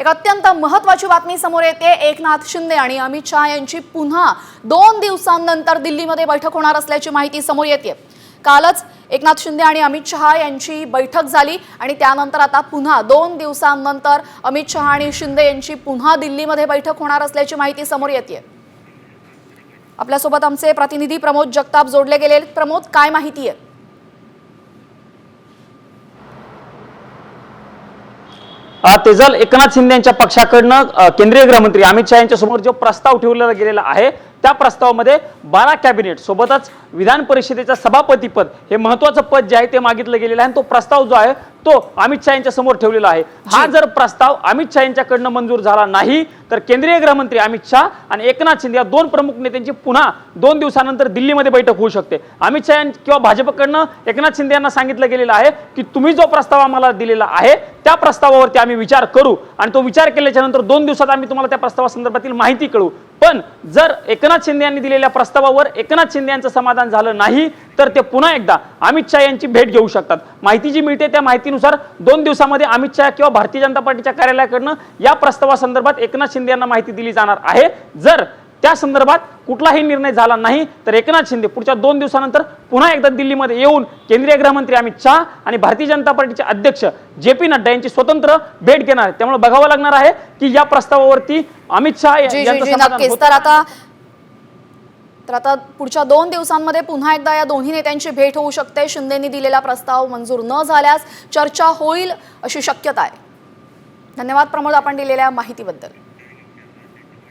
एक अत्यंत महत्त्वाची बातमी समोर येते। एकनाथ शिंदे आणि अमित शहा यांची पुन्हा 2 दिवसांनंतर दिल्लीमध्ये बैठक होणार असल्याची माहिती समोर येते। कालच एकनाथ शिंदे आणि अमित शहा यांची बैठक झाली आणि त्यानंतर आता पुन्हा 2 दिवसांनंतर अमित शहा आणि शिंदे यांची पुन्हा दिल्लीमध्ये बैठक होणार असल्याची माहिती समोर येते। आपल्यासोबत आमचे प्रतिनिधी प्रमोद जगताप जोडले गेले। प्रमोद, काय माहिती आहे? तेजल, एकनाथ शिंदे यांच्या पक्षाकडनं केंद्रीय गृहमंत्री अमित शहा यांच्या समोर जो प्रस्ताव ठेवलेला गेलेला आहे त्या प्रस्तावामध्ये 12 कॅबिनेट सोबतच विधान परिषदेचं सभापती पद हे महत्त्वाचं पद जे आहे ते मागितलं गेलेलं आहे आणि तो प्रस्ताव जो आहे तो अमित शहा यांच्या समोर ठेवलेला आहे। हा जर प्रस्ताव अमित शहा यांच्याकडनं मंजूर झाला नाही तर केंद्रीय गृहमंत्री अमित शहा आणि एकनाथ शिंदे या 2 प्रमुख नेत्यांची पुन्हा 2 दिवसानंतर दिल्लीमध्ये बैठक होऊ शकते। अमित शहा किंवा भाजपकडनं एकनाथ शिंदे यांना सांगितलं गेलेलं आहे की तुम्ही जो प्रस्ताव आम्हाला दिलेला आहे त्या प्रस्तावावरती आम्ही विचार करू आणि तो विचार केल्याच्या नंतर 2 दिवसात आम्ही तुम्हाला त्या प्रस्तावासंदर्भातील माहिती कळवू। पण जर एकनाथ शिंदे यांनी दिलेल्या प्रस्तावावर एकनाथ शिंदे यांचं समाधान झालं नाही तर ते पुन्हा एकदा अमित शहा यांची भेट घेऊ शकतात। माहिती जी मिळते त्या माहितीनुसार 2 दिवसामध्ये अमित शहा किंवा भारतीय जनता पार्टीच्या कार्यालयाकडनं या प्रस्तावासंदर्भात एकनाथ शिंदे यांना माहिती दिली जाणार आहे। जर त्या संदर्भात कुठलाही निर्णय झाला नाही तर एकनाथ शिंदे पुढच्या 2 दिवसानंतर पुन्हा एकदा दिल्लीमध्ये येऊन केंद्रीय गृहमंत्री अमित शहा आणि भारतीय जनता पार्टीचे अध्यक्ष जे.पी. नड्डा यांची स्वतंत्र भेट घेणार आहेत। त्यामुळे बघावं लागणार आहे की या प्रस्तावावरती अमित शहा यांचं समाधान होतं। तर आता पुढच्या 2 दिवसांमध्ये पुन्हा एकदा या दोन्ही नेत्यांची भेट होऊ शकते। शिंदेंनी दिलेला प्रस्ताव मंजूर न झाल्यास चर्चा होईल अशी शक्यता आहे। धन्यवाद प्रमोद, आपण दिलेल्या माहितीबद्दल।